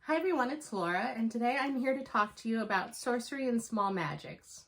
Hi everyone, it's Laura, and today I'm here to talk to you about Sorcery and Small Magics.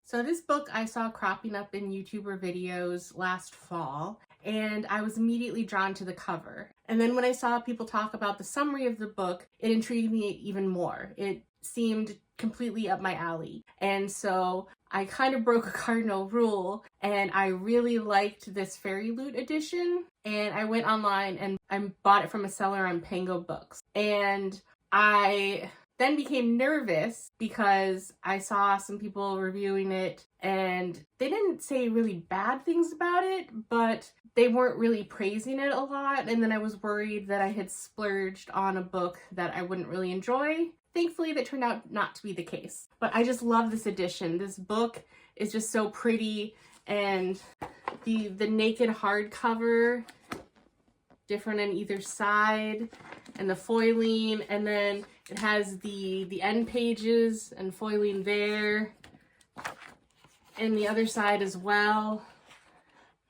So this book I saw cropping up in YouTuber videos last fall, and I was immediately drawn to the cover. And then when I saw people talk about the summary of the book, it intrigued me even more. It seemed completely up my alley. And so I kind of broke a cardinal rule, and I really liked this Fairy Loot edition, and I went online and I bought it from a seller on Pango Books. And I then became nervous because I saw some people reviewing it and they didn't say really bad things about it, but they weren't really praising it a lot. And then I was worried that I had splurged on a book that I wouldn't really enjoy. Thankfully, that turned out not to be the case. But I just love this edition. This book is just so pretty, and the naked hardcover, different on either side, and the foiling, and then it has the end pages and foiling there, and the other side as well.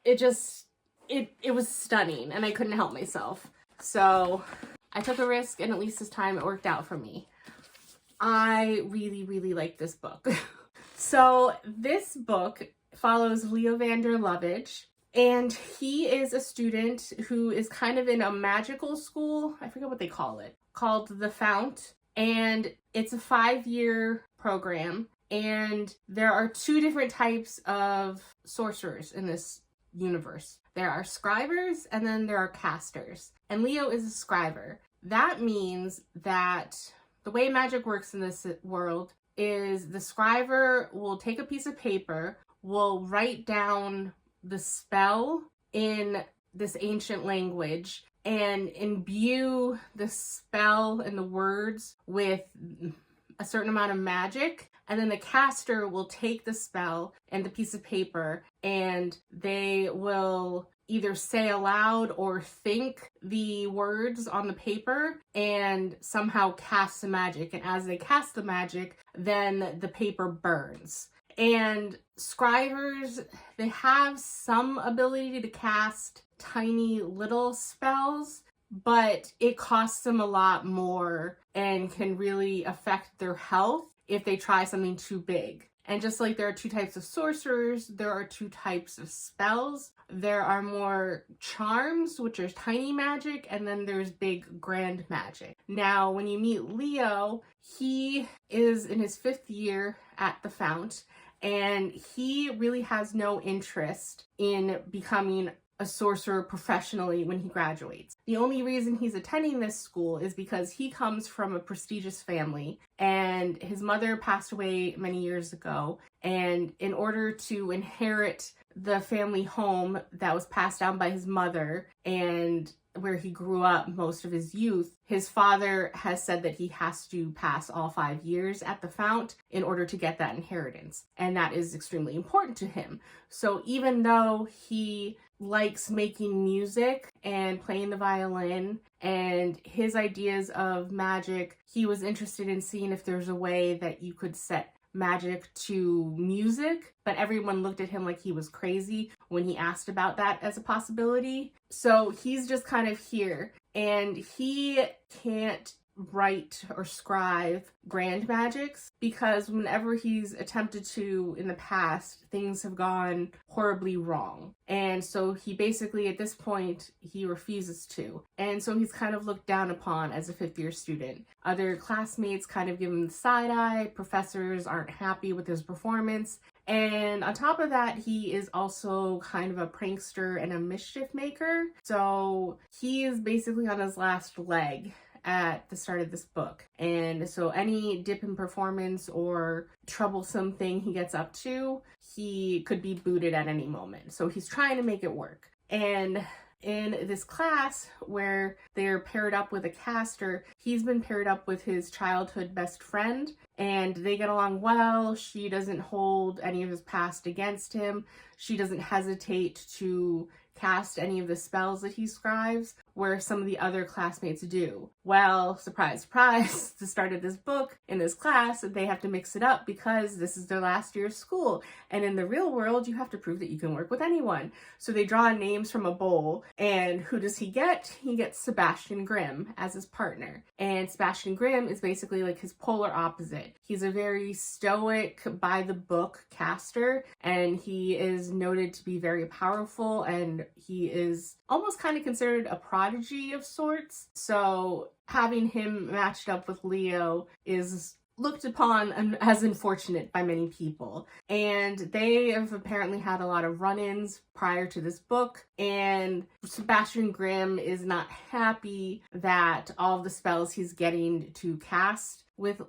It was stunning, and I couldn't help myself. So I took a risk, and at least this time it worked out for me. I really, really like this book. So this book follows Leo Vander Lovage, and he is a student who is kind of in a magical school. I forget what they call it, called The Fount. And it's a 5-year program. And there are 2 different types of sorcerers in this universe. There are scribers and then there are casters. And Leo is a scriber. That means that the way magic works in this world is the scriber will take a piece of paper, will write down the spell in this ancient language and imbue the spell and the words with a certain amount of magic. And then the caster will take the spell and the piece of paper, and they will either say aloud or think the words on the paper and somehow cast the magic. And as they cast the magic, then the paper burns. And scribers, they have some ability to cast tiny little spells, but it costs them a lot more and can really affect their health if they try something too big. And just like there are 2 types of sorcerers, there are 2 types of spells. There are more charms, which are tiny magic, and then there's big grand magic. Now, when you meet Leo, he is in his 5th year at the Fount, and he really has no interest in becoming a sorcerer professionally when he graduates. The only reason he's attending this school is because he comes from a prestigious family, and his mother passed away many years ago, and in order to inherit the family home that was passed down by his mother and where he grew up most of his youth, his father has said that he has to pass all 5 years at the Fount in order to get that inheritance. And that is extremely important to him. So even though he likes making music and playing the violin and his ideas of magic, he was interested in seeing if there's a way that you could set magic to music, but everyone looked at him like he was crazy when he asked about that as a possibility. So he's just kind of here, and he can't write or scribe grand magics because whenever he's attempted to in the past, things have gone horribly wrong. And so he basically, at this point, he refuses to. And so he's kind of looked down upon as a 5th-year student. Other classmates kind of give him the side eye. Professors aren't happy with his performance. And on top of that, he is also kind of a prankster and a mischief maker. So he is basically on his last leg at the start of this book. And so any dip in performance or troublesome thing he gets up to, he could be booted at any moment. So he's trying to make it work. And in this class where they're paired up with a caster, he's been paired up with his childhood best friend, and they get along well. She doesn't hold any of his past against him. She doesn't hesitate to cast any of the spells that he scribes, where some of the other classmates do. Well, surprise, surprise, the start of this book, in this class, they have to mix it up because this is their last year of school. And in the real world, you have to prove that you can work with anyone. So they draw names from a bowl, and who does he get? He gets Sebastian Grimm as his partner. And Sebastian Grimm is basically like his polar opposite. He's a very stoic, by the book caster, and he is noted to be very powerful, and he is almost kind of considered a prodigy of sorts. So having him matched up with Leo is looked upon as unfortunate by many people. And they have apparently had a lot of run-ins prior to this book, and Sebastian Grimm is not happy that all of the spells he's getting to cast with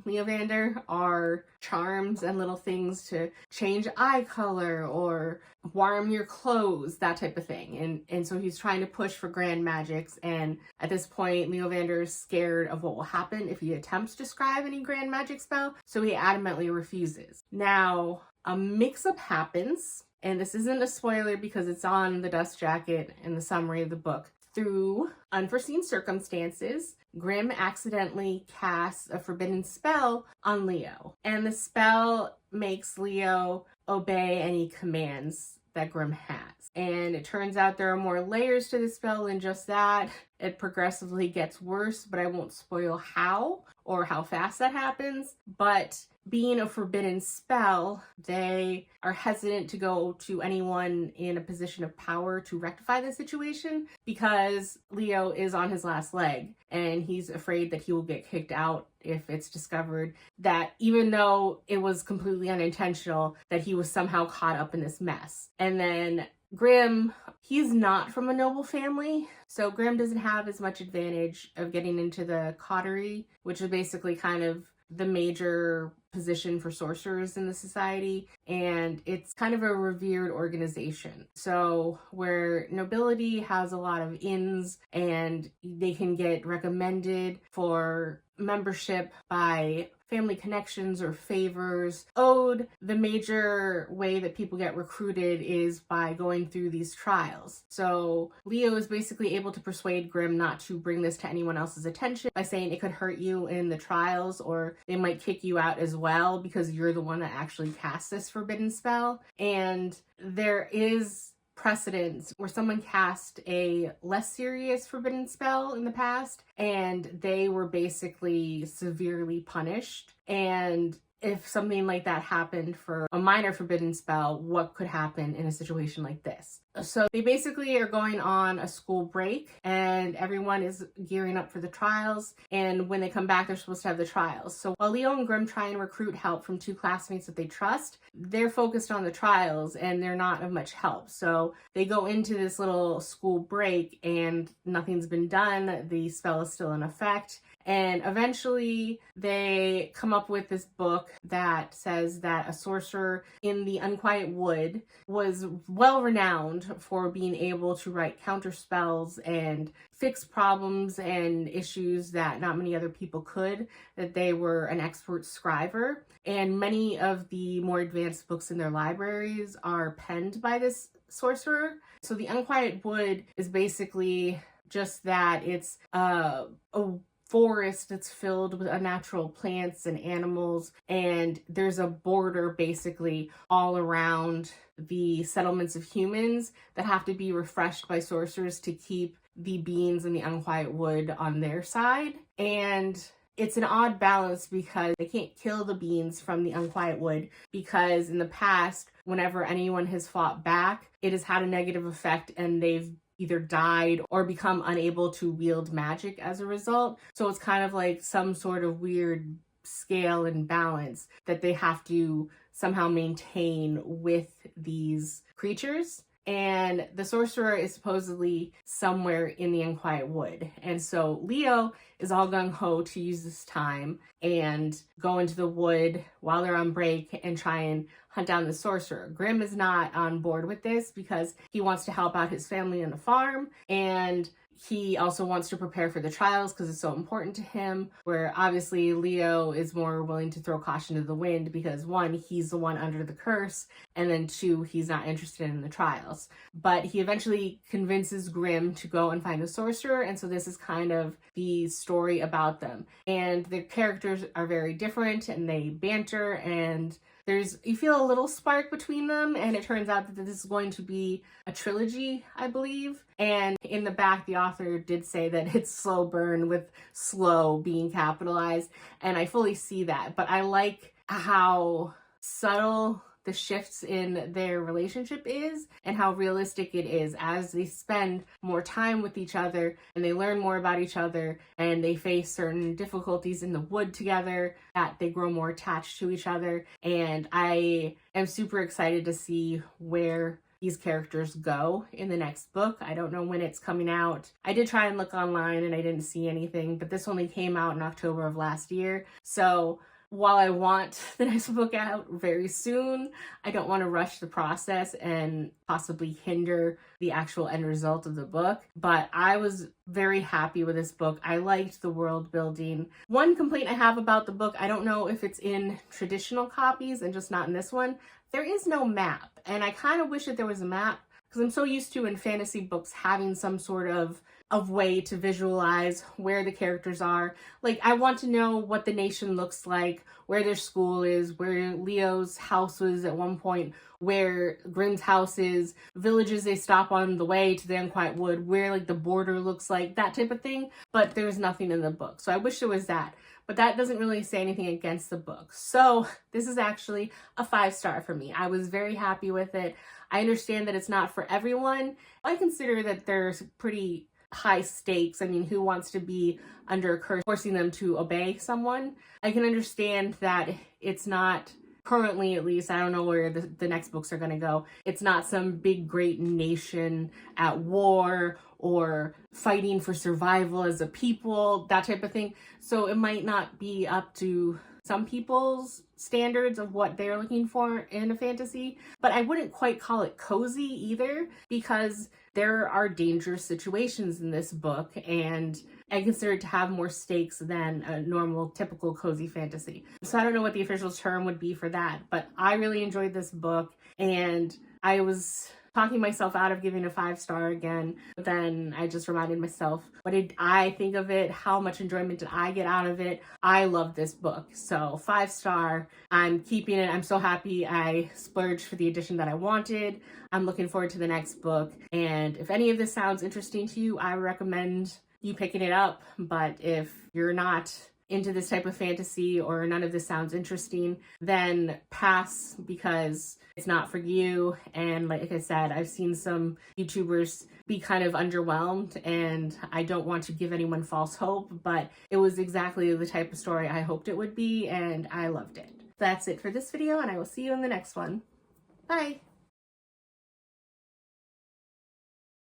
Leovander are charms and little things to change eye color or warm your clothes, that type of thing. And so he's trying to push for grand magics, and at this point Leovander is scared of what will happen if he attempts to scribe any grand magic spell, so he adamantly refuses. Now, a mix-up happens, and this isn't a spoiler because it's on the dust jacket in the summary of the book. Through unforeseen circumstances, Grimm accidentally casts a forbidden spell on Leo, and the spell makes Leo obey any commands that Grimm has. And it turns out there are more layers to the spell than just that. It progressively gets worse, but I won't spoil how or how fast that happens. But being a forbidden spell, they are hesitant to go to anyone in a position of power to rectify the situation because Leo is on his last leg, and he's afraid that he will get kicked out if it's discovered that even though it was completely unintentional, that he was somehow caught up in this mess. And then Grimm, he's not from a noble family, so Grimm doesn't have as much advantage of getting into the coterie, which is basically kind of the major position for sorcerers in the society, and it's kind of a revered organization. So where nobility has a lot of ins and they can get recommended for membership by family connections or favors owed, the major way that people get recruited is by going through these trials. So Leo is basically able to persuade Grimm not to bring this to anyone else's attention by saying it could hurt you in the trials, or they might kick you out as well because you're the one that actually cast this forbidden spell. And there is precedents where someone cast a less serious forbidden spell in the past and they were basically severely punished. And if something like that happened for a minor forbidden spell, what could happen in a situation like this? So they basically are going on a school break and everyone is gearing up for the trials. And when they come back, they're supposed to have the trials. So while Leo and Grimm try and recruit help from two classmates that they trust, they're focused on the trials and they're not of much help. So they go into this little school break and nothing's been done. The spell is still in effect. And eventually they come up with this book that says that a sorcerer in the Unquiet Wood was well renowned for being able to write counter spells and fix problems and issues that not many other people could, that they were an expert scriber. And many of the more advanced books in their libraries are penned by this sorcerer. So the Unquiet Wood is basically just that. It's a forest that's filled with unnatural plants and animals, and there's a border basically all around the settlements of humans that have to be refreshed by sorcerers to keep the beings in the Unquiet Wood on their side. And it's an odd balance because they can't kill the beings from the Unquiet Wood, because in the past, whenever anyone has fought back, it has had a negative effect and they've either died or become unable to wield magic as a result. So it's kind of like some sort of weird scale and balance that they have to somehow maintain with these creatures. And the sorcerer is supposedly somewhere in the Unquiet Wood. And so Leo is all gung-ho to use this time and go into the wood while they're on break and try and hunt down the sorcerer. Grimm is not on board with this because he wants to help out his family on the farm, and he also wants to prepare for the trials because it's so important to him, where obviously Leo is more willing to throw caution to the wind because one, he's the one under the curse, and then two, he's not interested in the trials. But he eventually convinces Grimm to go and find the sorcerer, and so this is kind of the story about them. And the characters are very different, and they banter, and you feel a little spark between them, and it turns out that this is going to be a trilogy, I believe. And in the back, the author did say that it's slow burn with slow being capitalized, and I fully see that. But I like how subtle the shifts in their relationship is and how realistic it is as they spend more time with each other and they learn more about each other and they face certain difficulties in the wood together, that they grow more attached to each other. And I am super excited to see where these characters go in the next book. I don't know when it's coming out. I did try and look online and I didn't see anything, but this only came out in October of last year. So while I want the next book out very soon, I don't want to rush the process and possibly hinder the actual end result of the book. But I was very happy with this book. I liked the world building. One complaint I have about the book, I don't know if it's in traditional copies and just not in this one, there is no map. And I kind of wish that there was a map because I'm so used to in fantasy books having some sort of way to visualize where the characters are. Like, I want to know what the nation looks like, where their school is, where Leo's house was at one point, where Grimm's house is, villages they stop on the way to the Unquiet Wood, where like the border looks like, that type of thing. But there's nothing in the book. So I wish there was that. But that doesn't really say anything against the book. So this is actually a 5-star for me. I was very happy with it. I understand that it's not for everyone. I consider that there's pretty high stakes. I mean, who wants to be under a curse forcing them to obey someone? I can understand that it's not currently, at least, I don't know where the next books are going to go. It's not some big great nation at war or fighting for survival as a people, that type of thing. So it might not be up to some people's standards of what they're looking for in a fantasy, but I wouldn't quite call it cozy either because there are dangerous situations in this book, and I consider it to have more stakes than a normal, typical cozy fantasy. So I don't know what the official term would be for that, but I really enjoyed this book, and I was talking myself out of giving a 5-star again, but then I just reminded myself, what did I think of it? How much enjoyment did I get out of it? I love this book. So 5-star, I'm keeping it. I'm so happy I splurged for the edition that I wanted. I'm looking forward to the next book. And if any of this sounds interesting to you, I recommend you picking it up. But if you're not into this type of fantasy or none of this sounds interesting, then pass because it's not for you. And like I said, I've seen some YouTubers be kind of underwhelmed, and I don't want to give anyone false hope, but it was exactly the type of story I hoped it would be, and I loved it. That's it for this video, and I will see you in the next one. Bye!